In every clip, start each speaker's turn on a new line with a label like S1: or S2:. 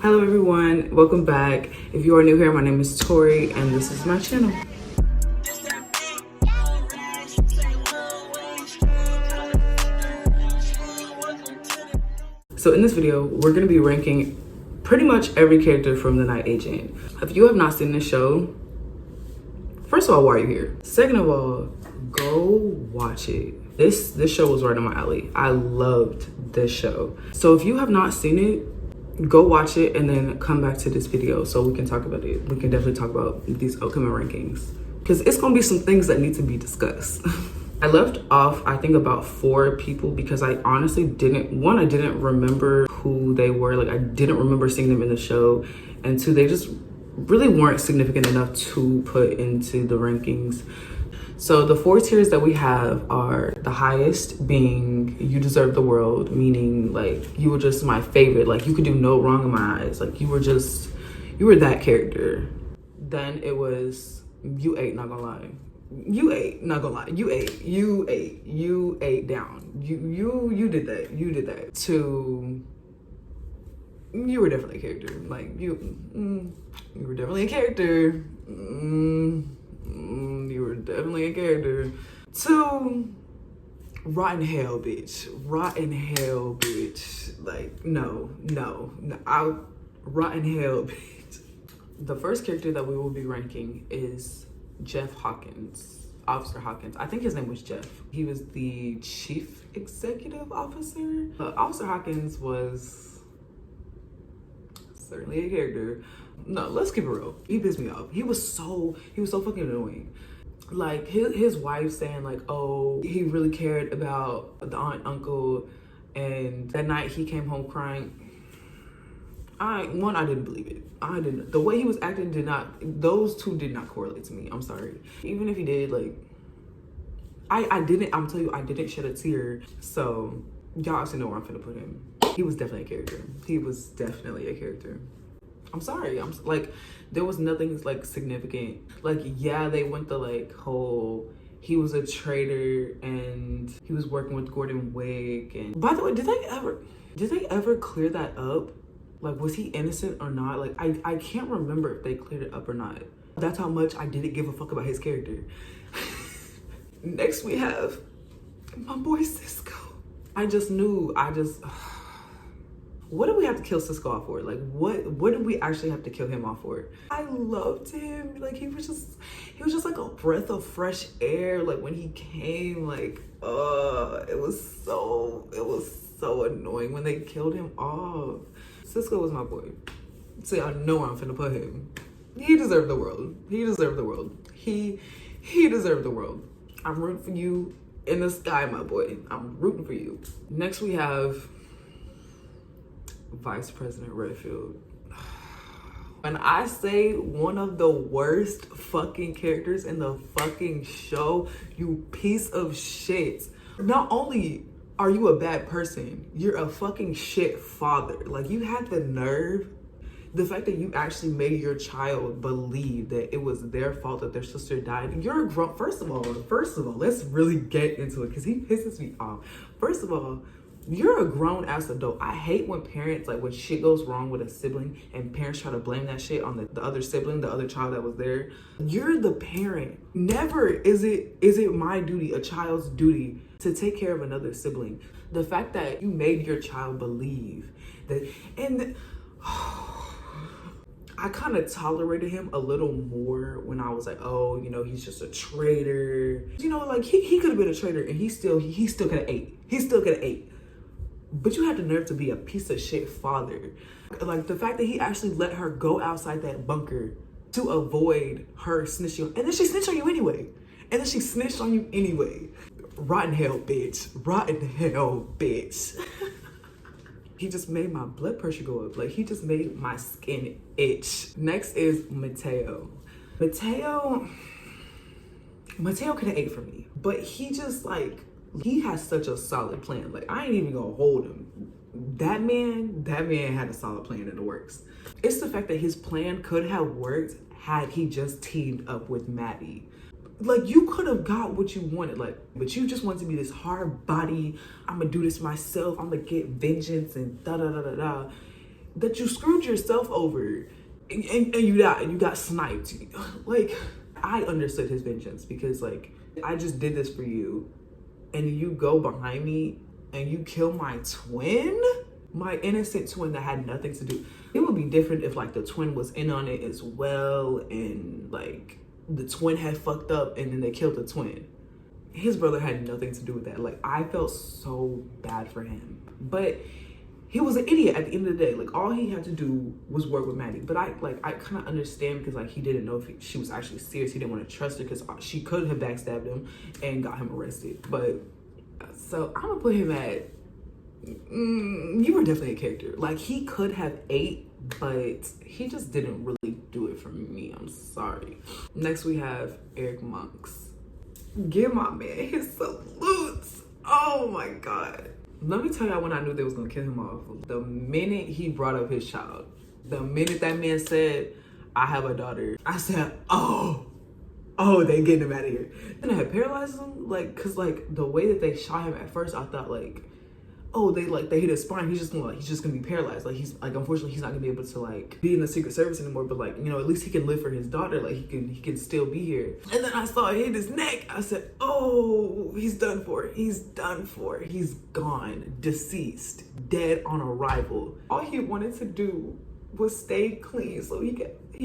S1: Hello everyone, welcome back. If you are new here, my name is Tori and this is my channel. So in this video, we're gonna be ranking pretty much every character from The Night Agent. If you have not seen this show, first of all, why are you here? Second of all, go watch it. This show was right on my alley. I loved this show. So if you have not seen it, go watch it and then come back to this video so we can talk about it. We can definitely talk about these upcoming rankings because it's gonna be some things that need to be discussed. I left off, I think, about 4 people because I honestly didn't remember who they were. Like, I didn't remember seeing them in the show. And 2, they just really weren't significant enough to put into the rankings. So the 4 tiers that we have are the highest being You Deserve the World, meaning like you were just my favorite. Like you could do no wrong in my eyes. Like you were that character. Then it was You Ate, not gonna lie. You ate, not gonna lie. You ate down. You did that. To you were definitely a character. Like you were definitely a character. You were definitely a character. To rotten hell, bitch. Like no. Rotten hell, bitch. The first character that we will be ranking is Jeff Hawkins, Officer Hawkins. I think his name was Jeff. He was the chief executive officer. Officer Hawkins was certainly a character. No, let's keep it real. He pissed me off. He was so fucking annoying. Like his wife saying like, oh, he really cared about the aunt, uncle, and that night he came home crying. I didn't believe it. I didn't. The way he was acting those two did not correlate to me. I'm sorry. Even if he did, like, I'm telling you, I didn't shed a tear. So y'all actually know where I'm finna put him. He was definitely a character. I'm sorry. I'm like, there was nothing like significant. Like, yeah, they went the like whole he was a traitor and he was working with Gordon Wick. And by the way, did they ever clear that up? Like, was he innocent or not? Like, I can't remember if they cleared it up or not. That's how much I didn't give a fuck about his character. Next we have my boy Cisco. What did we have to kill Cisco off for? Like, what did we actually have to kill him off for? I loved him. Like, he was just like a breath of fresh air. Like, when he came, like, it was so annoying when they killed him off. Cisco was my boy. So I know where I'm finna put him. He deserved the world. He deserved the world. I'm rooting for you in the sky, my boy. I'm rooting for you. Next we have Vice President Redfield. When I say one of the worst fucking characters in the fucking show, you piece of shit. Not only are you a bad person, you're a fucking shit father. Like, you had the nerve. The fact that you actually made your child believe that it was their fault that their sister died. You're a grown, first of all, let's really get into it because he pisses me off. First of all, you're a grown ass adult. I hate when parents, like when shit goes wrong with a sibling and parents try to blame that shit on the other sibling, the other child that was there. You're the parent. Never is it my duty, a child's duty, to take care of another sibling. The fact that you made your child believe that, I kind of tolerated him a little more when I was like, oh, you know, he's just a traitor. You know, like he could have been a traitor and he still could have ate. He still could have ate. But you had the nerve to be a piece of shit father. Like the fact that he actually let her go outside that bunker to avoid her snitching. And then she snitched on you anyway. Rotten hell, bitch. He just made my blood pressure go up. Like, he just made my skin itch. Next is Mateo. Mateo could have ate for me. But he just, like, he has such a solid plan. Like, I ain't even gonna hold him. That man had a solid plan in the works. It's the fact that his plan could have worked had he just teamed up with Maddie. Like, you could have got what you wanted, like, but you just want to be this hard body, I'm gonna do this myself, I'm gonna get vengeance and da da da da da. that you screwed yourself over and you got sniped. Like, I understood his vengeance because, like, I just did this for you and you go behind me and you kill my twin? My innocent twin that had nothing to do. It would be different if, like, the twin was in on it as well and, like, the twin had fucked up and then they killed the twin. His brother had nothing to do with that. Like, I felt so bad for him. But he was an idiot at the end of the day. Like, all he had to do was work with Maddie. But I kind of understand because, like, he didn't know if she was actually serious. He didn't want to trust her because she could have backstabbed him and got him arrested. But, so I'm gonna put him at, you were definitely a character. Like, he could have ate, but he just didn't really do it for me. I'm sorry. Next we have Eric Monks. Give my man his salutes. Oh my God. Let me tell y'all when I knew they was gonna kill him off. The minute he brought up his child, the minute that man said, I have a daughter, I said, oh, they getting him out of here. And I had paralyzed him, like, cause like the way that they shot him at first, I thought like, oh, they hit his spine. He's just gonna be paralyzed. Like, he's like, unfortunately, he's not gonna be able to like be in the Secret Service anymore. But like, you know, at least he can live for his daughter. Like, he can still be here. And then I saw it hit his neck. I said, oh, he's done for. He's done for. He's gone, deceased, dead on arrival. All he wanted to do was stay clean so he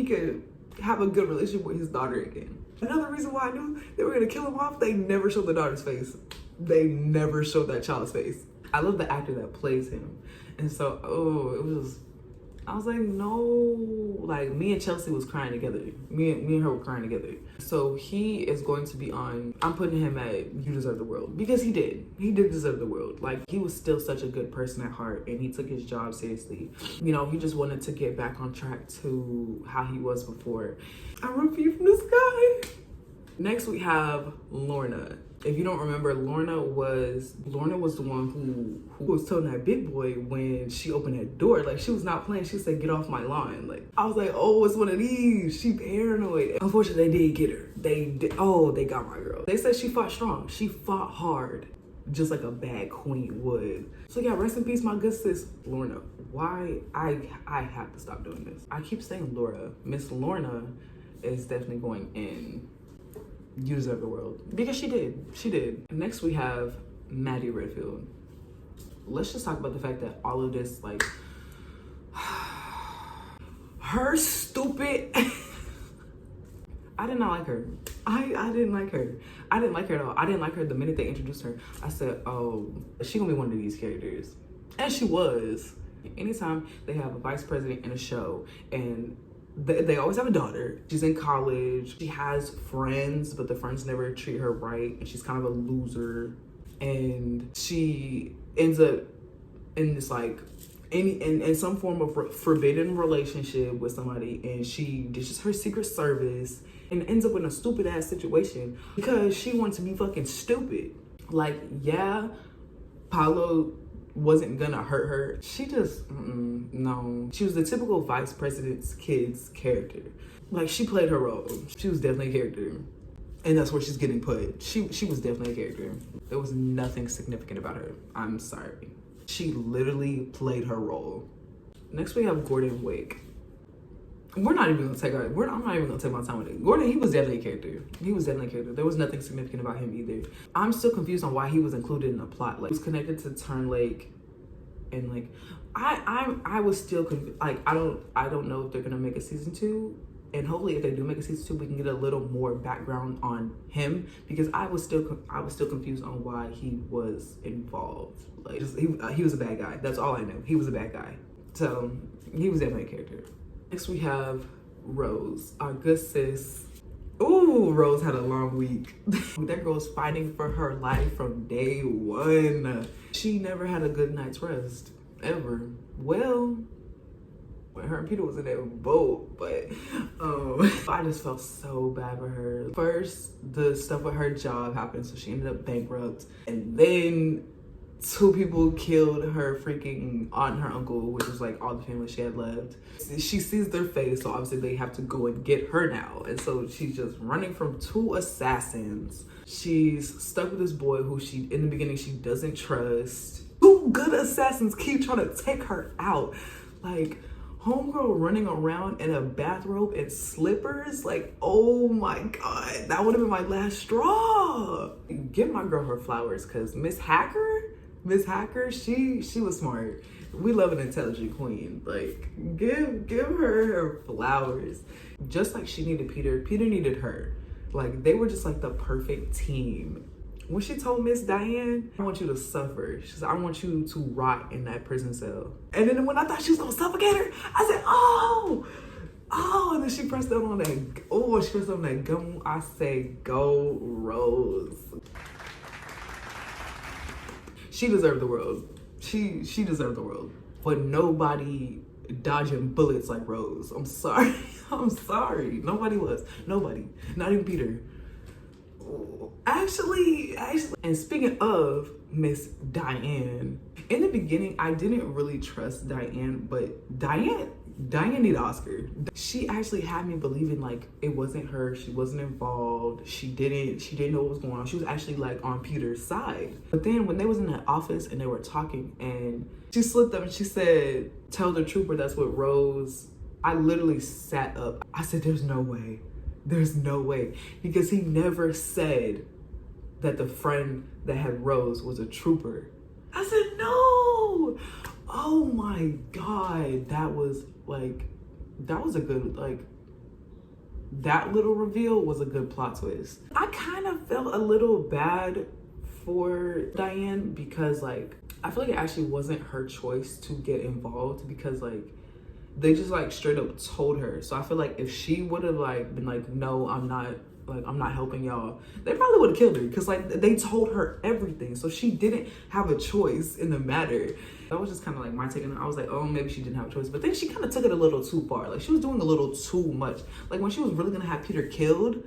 S1: could have a good relationship with his daughter again. Another reason why I knew they were gonna kill him off, they never showed the daughter's face. They never showed that child's face. I love the actor that plays him. And so, I was like, no. Like, me and Chelsea was crying together. Me and her were crying together. So he is going to be on, I'm putting him at You Deserve the World. Because he did. He did deserve the world. Like, he was still such a good person at heart and he took his job seriously. You know, he just wanted to get back on track to how he was before. I root for you from the sky. Next we have Lorna. If you don't remember, Lorna was the one who was telling that big boy when she opened that door. Like, she was not playing. She said, get off my lawn. Like, I was like, oh, it's one of these. She paranoid. Unfortunately, they did get her. They did. Oh, they got my girl. They said she fought strong. She fought hard, just like a bad queen would. So yeah, rest in peace, my good sis, Lorna. Why? I have to stop doing this. I keep saying Laura. Miss Lorna is definitely going in You Deserve the World. Because she did. Next we have Maddie Redfield. Let's just talk about the fact that all of this, like, her stupid, I did not like her. I didn't like her. I didn't like her at all. I didn't like her the minute they introduced her. I said, oh, she gonna be one of these characters. And she was. Anytime they have a vice president in a show and they always have a daughter. She's in college. She has friends, but the friends never treat her right. And she's kind of a loser. And she ends up in this, like, in some form of forbidden relationship with somebody. And she ditches her Secret Service and ends up in a stupid ass situation because she wants to be fucking stupid. Like, yeah, Paulo wasn't gonna hurt her. She just, no. She was the typical vice president's kid's character. Like, she played her role. She was definitely a character. And that's where she's getting put. She was definitely a character. There was nothing significant about her. I'm sorry. She literally played her role. Next we have Gordon Wick. I'm not even gonna take my time with it. Gordon, he was definitely a character. There was nothing significant about him either. I'm still confused on why he was included in the plot. Like, he was connected to Turn Lake, and like, I was still like, I don't know if they're gonna make a season 2, and hopefully if they do make a season 2, we can get a little more background on him, because I was still confused on why he was involved. Like, he was a bad guy. That's all I know. He was a bad guy. So he was definitely a character. Next we have Rose, our good sis. Ooh, Rose had a long week. That girl's fighting for her life from day one. She never had a good night's rest, ever. Well, when her and Peter was in that boat, but I just felt so bad for her. First, the stuff with her job happened, so she ended up bankrupt. And then 2 people killed her freaking aunt and her uncle, which was like all the family she had left. She sees their face, so obviously they have to go and get her now. And so she's just running from 2 assassins. She's stuck with this boy who in the beginning she doesn't trust. 2 good assassins keep trying to take her out. Like, homegirl running around in a bathrobe and slippers, like, oh my God, that would have been my last straw. Give my girl her flowers, because Miss Hacker, she was smart. We love an intelligent queen. Like, give her her flowers. Just like she needed Peter, Peter needed her. Like, they were just like the perfect team. When she told Miss Diane, I want you to suffer. She said, I want you to rot in that prison cell. And then when I thought she was gonna suffocate her, I said, oh, and then she pressed down on that gum. I said, go Rose. She deserved the world. She deserved the world. But nobody dodging bullets like Rose. I'm sorry. I'm sorry. Nobody was. Nobody. Not even Peter. Actually, and speaking of Miss Diane, in the beginning, I didn't really trust Diane, but Diane need an Oscar. She actually had me believing like it wasn't her, she wasn't involved, she didn't know what was going on. She was actually like on Peter's side. But then when they was in that office and they were talking and she slipped up and she said, tell the trooper that's what Rose, I literally sat up. I said, there's no way. There's no way. Because he never said that the friend that had Rose was a trooper. I said, no. Oh my God. That was a good, like, that little reveal was a good plot twist. I kind of felt a little bad for Diane because, like, I feel like it actually wasn't her choice to get involved because, like, they just like straight up told her. So I feel like if she would have like been like, no, I'm not helping y'all, they probably would have killed her because like they told her everything. So she didn't have a choice in the matter. That was just kind of like my take on it. I was like, oh, maybe she didn't have a choice. But then she kind of took it a little too far. Like she was doing a little too much. Like when she was really gonna have Peter killed,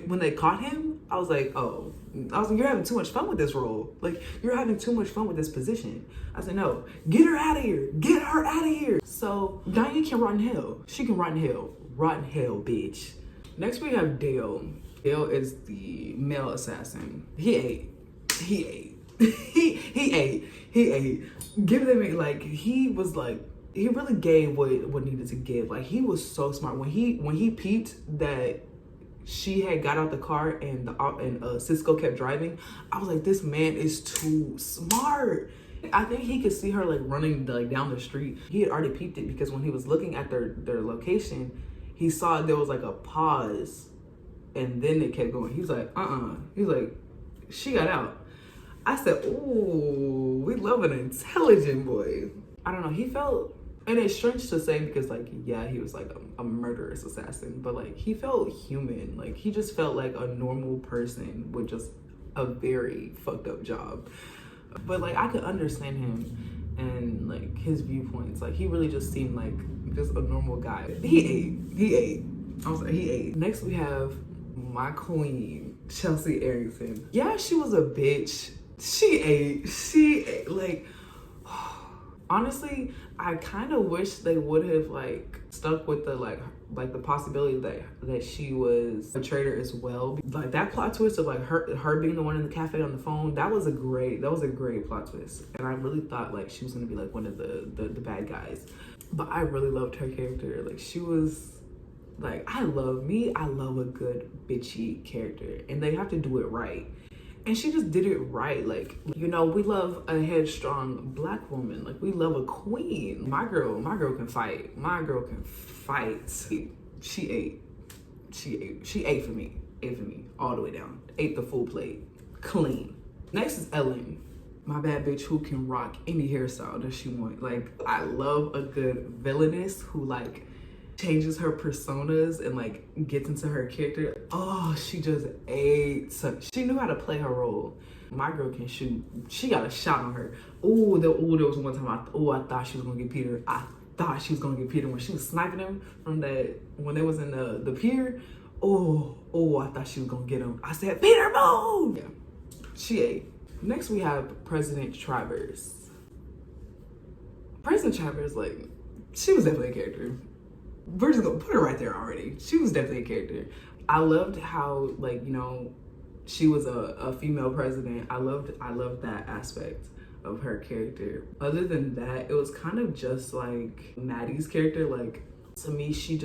S1: when they caught him, I was like, you're having too much fun with this role. Like you're having too much fun with this position. I said, no, get her out of here. Get her out of here. So Diane can rot in hell. She can rot in hell. Rot in hell, bitch. Next we have Dale. Dale is the male assassin. He ate. He ate. Give them like he really gave what needed to give. Like he was so smart. When he peeped that she had got out the car and Cisco kept driving, I was like, this man is too smart. I think he could see her like running like down the street. He had already peeped it because when he was looking at their location, he saw there was like a pause and then it kept going. He was like, He was like, she got out. I said, ooh, we love an intelligent boy. I don't know, he felt, and it's strange to say because like, yeah, he was like a murderous assassin, but like he felt human. Like he just felt like a normal person with just a very fucked up job. But like I could understand him and like his viewpoints. Like he really just seemed like just a normal guy. He ate. I was like, he ate. Next we have my queen, Chelsea Arrington. Yeah, she was a bitch. She ate. Like, honestly, I kind of wish they would have like stuck with the like the possibility that she was a traitor as well. Like that plot twist of like her being the one in the cafe on the phone, that was a great plot twist. And I really thought like she was gonna be like one of the bad guys. But I really loved her character. Like she was like, I love a good bitchy character, and they have to do it right. And she just did it right. Like, you know, we love a headstrong Black woman. Like, we love a queen. My girl can fight. My girl can fight. She ate for me. Ate for me all the way down. Ate the full plate. Clean. Next is Ellen. My bad bitch who can rock any hairstyle that she wants. Like, I love a good villainess who, like, changes her personas and like gets into her character. Oh, she just ate. She knew how to play her role. My girl can shoot. She got a shot on her. There was one time I thought she was gonna get Peter. I thought she was gonna get Peter when she was sniping him from when they was in the pier. I thought she was gonna get him. I said, Peter, move! Yeah, she ate. Next we have President Travers. President Travers, like, she was definitely a character. We're just gonna put her right there already. She was definitely a character. I loved how, like, you know, she was a female president. I loved that aspect. of her character. Other than that, it was kind of just like Maddie's character. Like, to me, she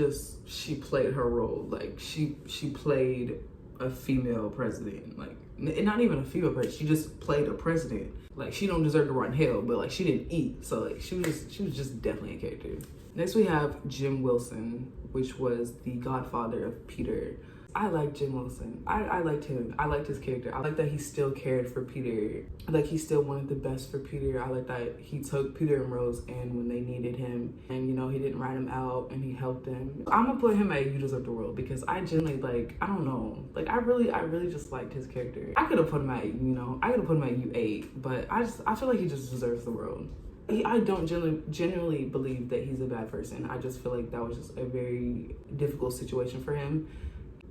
S1: played her role. Like, she played a female president. Like, not even a female president, she just played a president. Like, she don't deserve to run hell, but like, she didn't eat, so like, she was just definitely a character. Next we have Jim Wilson, which was the godfather of Peter. I like Jim Wilson. I liked him. I liked his character. I like that he still cared for Peter. Like, he still wanted the best for Peter. I like that he took Peter and Rose in when they needed him, and, you know, he didn't write him out, and he helped them. I'm gonna put him at You Deserve the World, because I genuinely, like, I don't know, like, I really just liked his character. I could have put him at, you know, I could have put him at U8, but I feel like he just deserves the world. I don't genuinely believe that he's a bad person. I just feel like that was just a very difficult situation for him.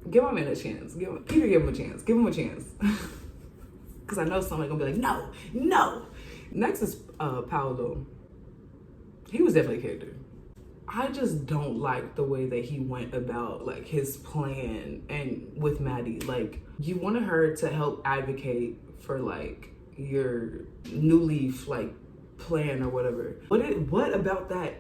S1: Give my man a chance. Peter, give him a chance. Give him a chance. Because I know somebody's gonna be like, no. Next is Paolo. He was definitely a character. I just don't like the way that he went about, like, his plan and with Maddie. Like, you wanted her to help advocate for, like, your new leaf, like, plan or whatever. What about that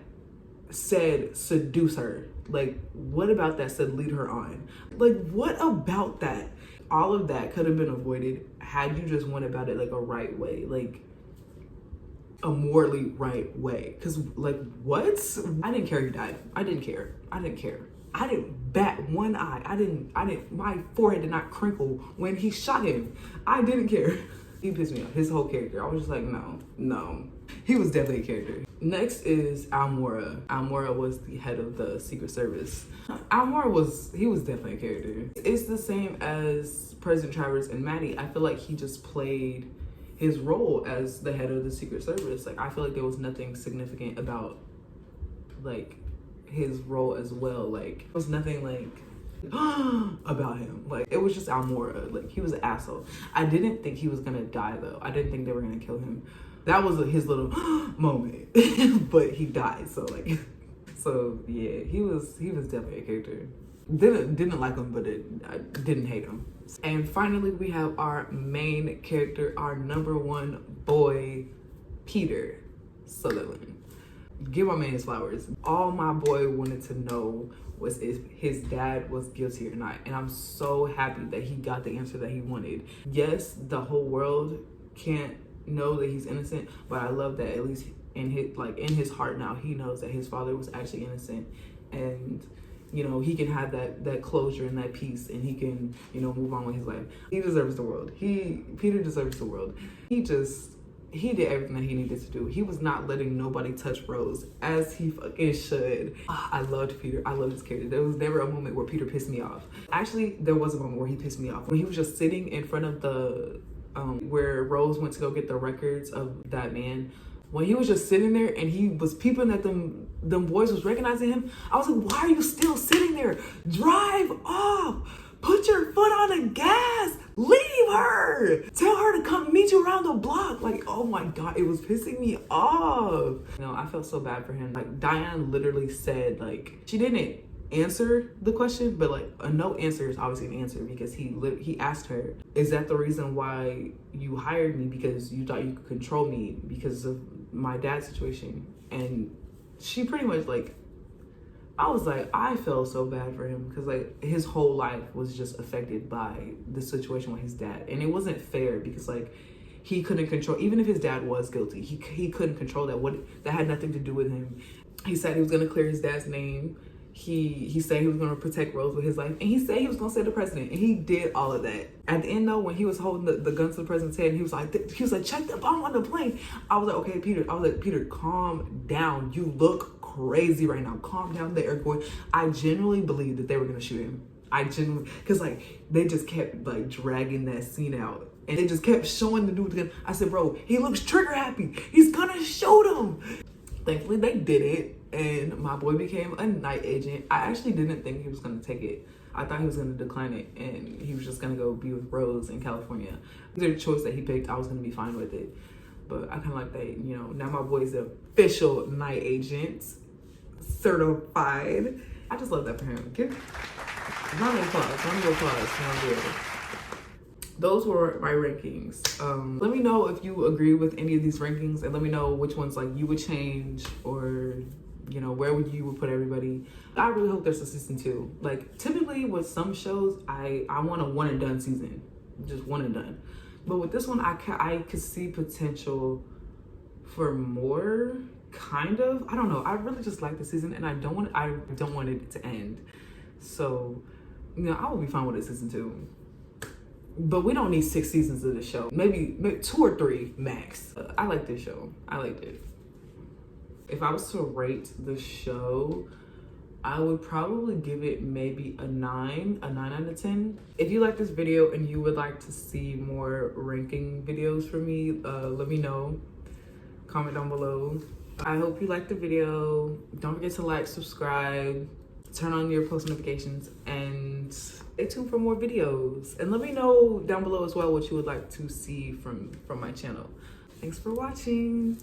S1: said seduce her? Like, what about that said lead her on? Like, what about that? All of that could have been avoided had you just went about it like a right way, like a morally right way. Because, like, what? I didn't care he died. I didn't care. I didn't bat one eye. My forehead did not crinkle when he shot him. I didn't care. He pissed me off. His whole character. I was just like, no. He was definitely a character. Next is Almora. Almora was the head of the Secret Service. Almora was definitely a character. It's the same as President Travers and Maddie. I feel like he just played his role as the head of the Secret Service. Like, I feel like there was nothing significant about, like, his role as well. Like, there was nothing, like, about him. Like, it was just Almora. Like, he was an asshole. I didn't think he was gonna die, though. I didn't think they were gonna kill him. That was his little moment. But he died, so, like, so yeah, he was definitely a character. Didn't like him, but I didn't hate him. And finally, we have our main character, our number one boy, Peter Sutherland. Give my man his flowers. All my boy wanted to know was if his dad was guilty or not. And I'm so happy that he got the answer that he wanted. Yes, the whole world can't know that he's innocent, but I love that at least in his heart now, he knows that his father was actually innocent. And, you know, he can have that closure and that peace, and he can, you know, move on with his life. He deserves the world. Peter deserves the world. He did everything that he needed to do. He was not letting nobody touch Rose, as he fucking should. I loved Peter. I loved his character. There was never a moment where Peter pissed me off. Actually, there was a moment where he pissed me off. When he was just sitting in front of the, where Rose went to go get the records of that man. When he was just sitting there and he was peeping at them boys was recognizing him, I was like, why are you still sitting there? Drive off. Put your foot on the gas. Leave her. Tell her to come meet you around the block. Like, oh my God, it was pissing me off. You know, I felt so bad for him. Like, Diane literally said, like, she didn't answer the question, but like a no answer is obviously an answer, because he asked her, is that the reason why you hired me, because you thought you could control me because of my dad's situation? And she pretty much, like, I was like, I felt so bad for him, because like his whole life was just affected by the situation with his dad, and it wasn't fair, because like he couldn't control, even if his dad was guilty, he couldn't control that. That had nothing to do with him. He said he was gonna clear his dad's name. He said he was going to protect Rose with his life, and he said he was going to save the president, and he did all of that. At the end, though, when he was holding the gun to the president's head, and he was like, check the bomb on the plane. I was like, okay, Peter. I was like, Peter, calm down. You look crazy right now. Calm down. They are going. I genuinely believed that they were going to shoot him. Because like they just kept like dragging that scene out, and they just kept showing the dude the gun. I said, bro, he looks trigger happy. He's gonna shoot him. Thankfully, they did it, and my boy became a night agent. I actually didn't think he was going to take it. I thought he was going to decline it, and he was just going to go be with Rose in California. The choice that he picked, I was going to be fine with it. But I kind of like that, you know, now my boy's the official night agent, certified. I just love that for him. Give round of applause. those were my rankings. Let me know if you agree with any of these rankings, and let me know which ones like you would change, or you know, where would you put everybody. I really hope there's a season 2. Like typically with some shows, I want a one and done season, just one and done. But with this one, I could see potential for more, kind of. I don't know. I really just like the season, and I don't want it to end. So, you know, I will be fine with a season 2. But we don't need 6 seasons of the show. Maybe 2 or 3 max. I like this show. I liked it. If I was to rate the show, I would probably give it maybe a 9 out of 10. If you like this video and you would like to see more ranking videos from me, let me know. Comment down below. I hope you liked the video. Don't forget to like, subscribe, turn on your post notifications, and stay tuned for more videos. And let me know down below as well what you would like to see from my channel. Thanks for watching.